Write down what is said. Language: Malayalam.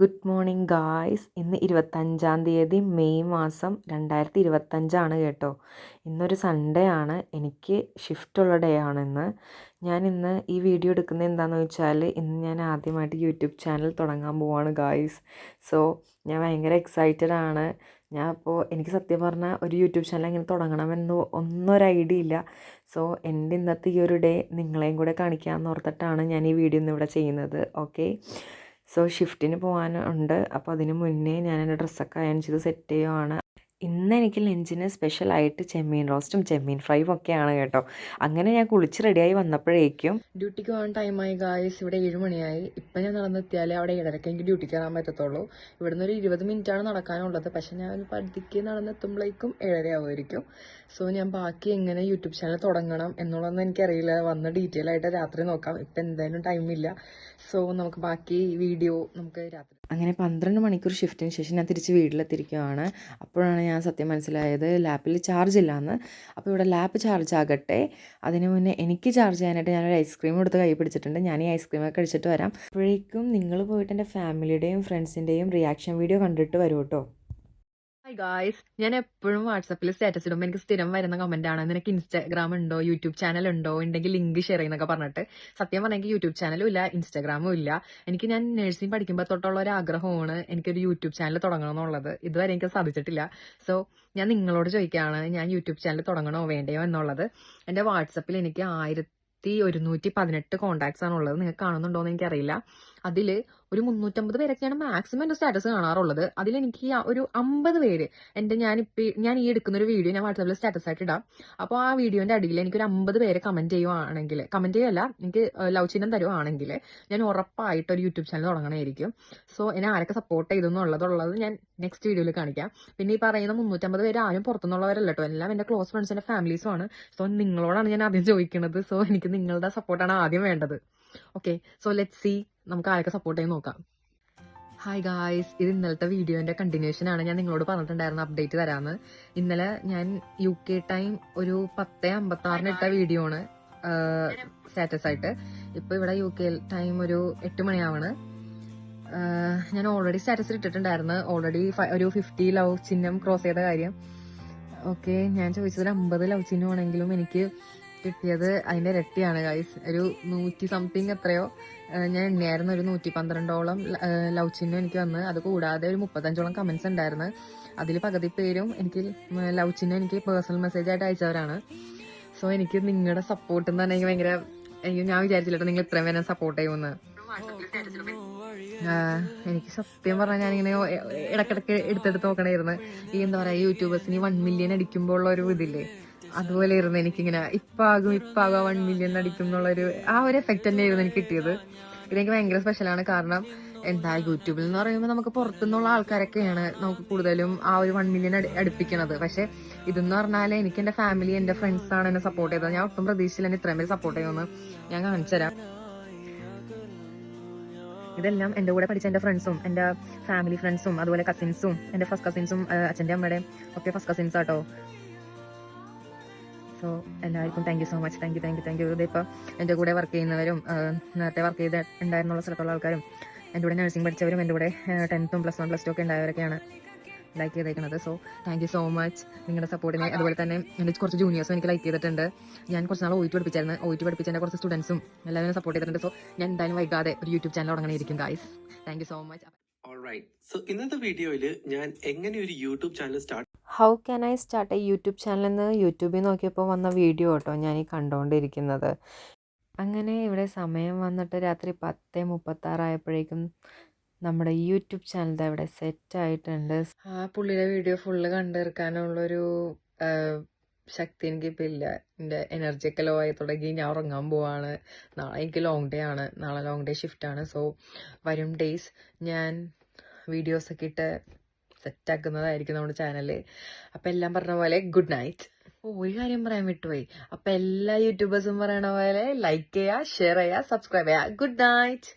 Good morning guys. ഇന്ന് 25-ാം തീയതി മെയ് മാസം 2025 കേട്ടോ. ഇന്നൊരു സൺഡേ ആണ്. എനിക്ക് ഷിഫ്റ്റുള്ള ഡേ ആണിന്ന്. ഞാനിന്ന് ഈ വീഡിയോ എടുക്കുന്നത് എന്താണെന്ന് വെച്ചാൽ ഇന്ന് ഞാൻ ആദ്യമായിട്ട് യൂട്യൂബ് ചാനൽ തുടങ്ങാൻ പോവാണ് ഗായ്സ്. സോ ഞാൻ ഭയങ്കര എക്സൈറ്റഡ് ആണ്. എനിക്ക് സത്യം പറഞ്ഞാൽ ഒരു യൂട്യൂബ് ചാനൽ എങ്ങനെ തുടങ്ങണമെന്നോ ഒന്നും ഒരു ഐഡിയ ഇല്ല. സോ എൻ്റെ ഇന്നത്തെ ഈ ഒരു ഡേ നിങ്ങളെയും കൂടെ കാണിക്കാമെന്ന് ഓർത്തിട്ടാണ് ഞാൻ ഈ വീഡിയോ ഇന്നിവിടെ ചെയ്യുന്നത്. ഓക്കെ, സോ ഷിഫ്റ്റിന് പോകാനുണ്ട്. അപ്പോൾ അതിന് മുന്നേ ഞാൻ എൻ്റെ ഡ്രസ്സൊക്കെ അയൺ ചെയ്ത് സെറ്റ് ചെയ്യുവാണ്. ഇന്ന് എനിക്ക് ലഞ്ചിന് സ്പെഷ്യലായിട്ട് ചെമ്മീൻ റോസ്റ്റും ചെമ്മീൻ ഫ്രൈയും ഒക്കെയാണ് കേട്ടോ. അങ്ങനെ ഞാൻ കുളിച്ച് റെഡിയായി വന്നപ്പോഴേക്കും ഡ്യൂട്ടിക്ക് പോകാൻ ടൈമായി ഗായ്സ്. ഇവിടെ 7 മണിയായി. ഇപ്പം ഞാൻ നടന്നെത്തിയാലേ അവിടെ 7:30 എനിക്ക് ഡ്യൂട്ടിക്ക് കയറാൻ പറ്റത്തുള്ളൂ. ഇവിടുന്ന് ഒരു 20 മിനിറ്റാണ് നടക്കാനുള്ളത്. പക്ഷേ ഞാൻ ഒരു പതിക്ക് നടന്നെത്തുമ്പോഴേക്കും 7:30 ആവുമായിരിക്കും. സോ ഞാൻ ബാക്കി എങ്ങനെ യൂട്യൂബ് ചാനൽ തുടങ്ങണം എന്നുള്ളതൊന്നും എനിക്കറിയില്ല. വന്ന് ഡീറ്റെയിൽ ആയിട്ട് രാത്രി നോക്കാം. ഇപ്പം എന്തായാലും ടൈമില്ല. സോ നമുക്ക് ബാക്കി വീഡിയോ നമുക്ക് രാത്രി. അങ്ങനെ 12 മണിക്കൂർ ഷിഫ്റ്റിന് ശേഷം ഞാൻ തിരിച്ച് വീട്ടിലെത്തിയിരിക്കുകയാണ്. അപ്പോഴാണ് ഞാൻ സത്യം മനസ്സിലായത് ലാപ്പിൽ ചാർജ് ഇല്ലയെന്ന്. അപ്പോൾ ഇവിടെ ലാപ്പ് ചാർജ് ആകട്ടെ. അതിന് മുന്നേ എനിക്ക് ചാർജ് ചെയ്യാനായിട്ട് ഞാനൊരു ഐസ്ക്രീം എടുത്ത് കൈ പിടിച്ചിട്ടുണ്ട്. ഞാൻ ഈ ഐസ്ക്രീമൊക്കെ കഴിച്ചിട്ട് വരാം. അപ്പോഴേക്കും നിങ്ങൾ പോയിട്ട് എൻ്റെ ഫാമിലിയുടെയും ഫ്രണ്ട്സിൻ്റെയും റിയാക്ഷൻ വീഡിയോ കണ്ടിട്ട് വരൂ കേട്ടോ. ഹായ് ഗായ്സ്, ഞാൻ എപ്പോഴും വാട്സപ്പിൽ സ്റ്റാറ്റസ് ഇടുമ്പോൾ എനിക്ക് സ്ഥിരം വരുന്ന കമന്റ് ആണ്, നിനക്ക് ഇൻസ്റ്റാഗ്രാം ഉണ്ടോ, യൂട്യൂബ് ചാനൽ ഉണ്ടോ, ഉണ്ടെങ്കിൽ ലിങ്ക് ഷെയർ ചെയ്യുന്നൊക്കെ പറഞ്ഞിട്ട്. സത്യം പറഞ്ഞാൽ എനിക്ക് യൂട്യൂബ് ചാനലും ഇല്ല, ഇൻസ്റ്റാഗ്രാമും ഇല്ല. ഞാൻ നഴ്സിംഗ് പഠിക്കുമ്പോൾ തൊട്ടുള്ള ഒരു ആഗ്രഹമാണ് എനിക്കൊരു യൂട്യൂബ് ചാനൽ തുടങ്ങണം എന്നുള്ളത്. ഇതുവരെ എനിക്ക് സാധിച്ചിട്ടില്ല. സോ ഞാൻ നിങ്ങളോട് ചോദിക്കുകയാണ്, ഞാൻ യൂട്യൂബ് ചാനൽ തുടങ്ങണോ വേണ്ടയോ എന്നുള്ളത്. എൻ്റെ വാട്സപ്പിൽ എനിക്ക് 1118 കോൺടാക്ട്സ് ആണുള്ളത്. നിങ്ങൾക്ക് കാണുന്നുണ്ടോ എന്ന് എനിക്കറിയില്ല. അതിൽ ഒരു 350 പേരൊക്കെയാണ് മാക്സിമം എൻ്റെ സ്റ്റാറ്റസ് കാണാറുള്ളത്. അതിലെനിക്ക് ഒരു 50 പേര് ഞാൻ ഈ എടുക്കുന്ന ഒരു വീഡിയോ ഞാൻ വാട്സാപ്പിൽ സ്റ്റാറ്റസ് ആയിട്ട് ഇടാം. അപ്പോൾ ആ വീഡിയോന്റെ അടിയിൽ എനിക്കൊരു 50 പേര് കമന്റ് ചെയ്യുകയല്ല, എനിക്ക് ലവ് ചിഹ്നം തരുവാണെങ്കിൽ ഞാൻ ഉറപ്പായിട്ട് ഒരു യൂട്യൂബ് ചാനൽ തുടങ്ങണമായിരിക്കും. സോ എന്നെ ആരൊക്കെ സപ്പോർട്ട് ചെയ്തെന്നുള്ളത് ഞാൻ നെക്സ്റ്റ് വീഡിയോയിൽ കാണിക്കാം. പിന്നെ ഈ പറയുന്ന 350 പേര് ആരും പുറത്തുനിന്നുള്ളവരല്ല കേട്ടോ, എല്ലാം എൻ്റെ ക്ലോസ് ഫ്രണ്ട്സിന്റെ ഫാമിലീസും ആണ്. സോ നിങ്ങളോടാണ് ഞാൻ ആദ്യം ചോദിക്കുന്നത്. സോ എനിക്ക് നിങ്ങളുടെ സപ്പോർട്ടാണ് ആദ്യം വേണ്ടത്. ഓക്കെ, സോ ലെറ്റ് സീ നമുക്ക് ആരൊക്കെ സപ്പോർട്ട് ചെയ്ത് നോക്കാം. ഹായ് ഗായ്സ്, ഇത് ഇന്നലത്തെ വീഡിയോന്റെ കണ്ടിന്യൂഷൻ ആണ്. ഞാൻ നിങ്ങളോട് പറഞ്ഞിട്ടുണ്ടായിരുന്നു അപ്ഡേറ്റ് തരാമെന്ന്. ഇന്നലെ ഞാൻ UK ടൈം ഒരു 10:56 ഇട്ട വീഡിയോ ആണ് സ്റ്റാറ്റസ് ആയിട്ട്. ഇപ്പൊ ഇവിടെ UK ടൈം ഒരു 8 മണിയാവാണ്. ഞാൻ ഓൾറെഡി സ്റ്റാറ്റസ് ഇട്ടിട്ടുണ്ടായിരുന്നു. ഓൾറെഡി ഒരു 50 ലവ് ചിഹ്നം ക്രോസ് ചെയ്ത കാര്യം. ഓക്കെ, ഞാൻ ചോദിച്ചത് 50 ലവ് ചിഹ്നമാണെങ്കിലും എനിക്ക് കിട്ടിയത് അതിന്റെ ഇരട്ടിയാണ് ഗൈസ്. ഒരു 100 സംതിങ് എത്രയോ ഞാൻ എണ്ണയായിരുന്നു. ഒരു 112ഓളം ലവ് ചിഹ്നം എനിക്ക് വന്ന്. അത് കൂടാതെ ഒരു 35ഓളം കമന്റ്സ് ഉണ്ടായിരുന്നു. അതിൽ പകുതി പേരും എനിക്ക് ലവ് ചിഹ്നം എനിക്ക് പേഴ്സണൽ മെസ്സേജ് ആയിട്ട് അയച്ചവരാണ്. സോ എനിക്ക് നിങ്ങളുടെ സപ്പോർട്ട് എന്ന് പറഞ്ഞാൽ ഭയങ്കര, ഞാൻ വിചാരിച്ചില്ല നിങ്ങൾ ഇത്രയും പേരെ സപ്പോർട്ട് ചെയ്യുമെന്ന്. എനിക്ക് സത്യം പറഞ്ഞാൽ ഞാനിങ്ങനെ ഇടക്കിടക്ക് എടുത്തെടുത്ത് നോക്കണായിരുന്നു. ഈ എന്താ പറയാ, യൂട്യൂബേഴ്സിന് 1 മില്യൺ അടിക്കുമ്പോൾ ഉള്ള ഒരു ഇതില്ലേ, അതുപോലെ ആയിരുന്നു എനിക്കിങ്ങനെ ഇപ്പാകും 1 മില്യൺ അടിക്കും എന്നുള്ളൊരു ആ ഒരു എഫക്റ്റ് തന്നെയായിരുന്നു എനിക്ക് കിട്ടിയത്. ഇതെനിക്ക് ഭയങ്കര സ്പെഷ്യലാണ്. കാരണം എന്താ, യൂട്യൂബിൽ എന്ന് പറയുമ്പോൾ നമുക്ക് പുറത്തുനിന്നുള്ള ആൾക്കാരൊക്കെയാണ് നമുക്ക് കൂടുതലും ആ ഒരു 1 മില്യൺ അടുപ്പിക്കണത്. പക്ഷെ ഇതെന്ന് പറഞ്ഞാൽ എനിക്ക് എന്റെ ഫാമിലി, എന്റെ ഫ്രണ്ട്സ് ആണ് എന്നെ സപ്പോർട്ട് ചെയ്തത്. ഞാൻ ഒട്ടും പ്രതീക്ഷിച്ചില്ല എന്നെ ഇത്രയും പേര് സപ്പോർട്ട് ചെയ്യുമെന്ന്. ഞാൻ കാണിച്ചുതരാം. ഇതെല്ലാം എൻ്റെ കൂടെ പഠിച്ച എൻ്റെ ഫ്രണ്ട്സും എൻ്റെ ഫാമിലി ഫ്രണ്ട്സും അതുപോലെ കസിൻസും, എൻ്റെ ഫസ്റ്റ് കസിൻസും അച്ഛൻ്റെ അമ്മയുടെയും ഒക്കെ ഫസ്റ്റ് കസിൻസ് ആട്ടോ. സോ എല്ലാവർക്കും thank you so much. Thank you. ഇതിപ്പോൾ എൻ്റെ കൂടെ വർക്ക് ചെയ്യുന്നവരും നേരത്തെ വർക്ക് ഉണ്ടായിരുന്നുള്ള സ്ഥലത്തുള്ള ആൾക്കാരും, എൻ്റെ കൂടെ നഴ്സിംഗ് പഠിച്ചവരും, എൻ്റെ കൂടെ 10th +1 +2 ഒക്കെ ഉണ്ടായവരൊക്കെയാണ് ലൈക്ക് ചെയ്തേക്കുന്നത്. So thank you so much നിങ്ങളുടെ സപ്പോർട്ടിനെ. അതുപോലെ തന്നെ എൻ്റെ കുറച്ച് ജൂനിയേഴ്സും എനിക്ക് ലൈക്ക് ചെയ്തിട്ടുണ്ട്. ഞാൻ കുറച്ച് നാൾ OET പഠിപ്പിച്ചായിരുന്നു. OET പഠിപ്പിച്ചതിൻ്റെ കുറച്ച് സ്റ്റുഡൻസും എല്ലാവരും സപ്പോർട്ട് ചെയ്തിട്ടുണ്ട്. സോ ഞാൻ എന്തായാലും വൈകാതെ ഒരു യൂട്യൂബ് ചാനൽ തുടങ്ങണമായിരിക്കും guys. Thank you so much. So ഇന്നത്തെ വീഡിയോയിൽ ഞാൻ എങ്ങനെ ഒരു YouTube channel how can I start a YouTube channel എന്ന് യൂട്യൂബിൽ നോക്കിയപ്പോൾ വന്ന വീഡിയോ കേട്ടോ ഞാൻ ഈ കണ്ടുകൊണ്ടിരിക്കുന്നത്. അങ്ങനെ ഇവിടെ സമയം വന്നിട്ട് രാത്രി 10:36 ആയപ്പോഴേക്കും നമ്മുടെ യൂട്യൂബ് ചാനൽ ഇവിടെ സെറ്റ് ആയിട്ടുണ്ട്. ആ പുള്ളിയുടെ വീഡിയോ ഫുള്ള് കണ്ടെടുക്കാനുള്ളൊരു ശക്തി എനിക്കിപ്പോൾ ഇല്ല. എൻ്റെ എനർജിയൊക്കെ ലോ ആയി തുടങ്ങി. ഞാൻ ഉറങ്ങാൻ പോവാണ്. നാളെ എനിക്ക് ലോങ് ഡേ ആണ്. നാളെ ലോങ് ഡേ ഷിഫ്റ്റാണ്. സോ വരും ഡേയ്സ് ഞാൻ വീഡിയോസൊക്കെ ഇട്ട് സെറ്റാക്കുന്നതായിരിക്കും നമ്മുടെ ചാനല്. അപ്പം എല്ലാം പറഞ്ഞ പോലെ ഗുഡ് നൈറ്റ്. ഒരു കാര്യം പറയാൻ വിട്ടുപോയി. അപ്പം എല്ലാ യൂട്യൂബേഴ്സും പറയണ പോലെ ലൈക്ക് ചെയ്യുക, ഷെയർ ചെയ്യുക, സബ്സ്ക്രൈബ് ചെയ്യുക. Good night.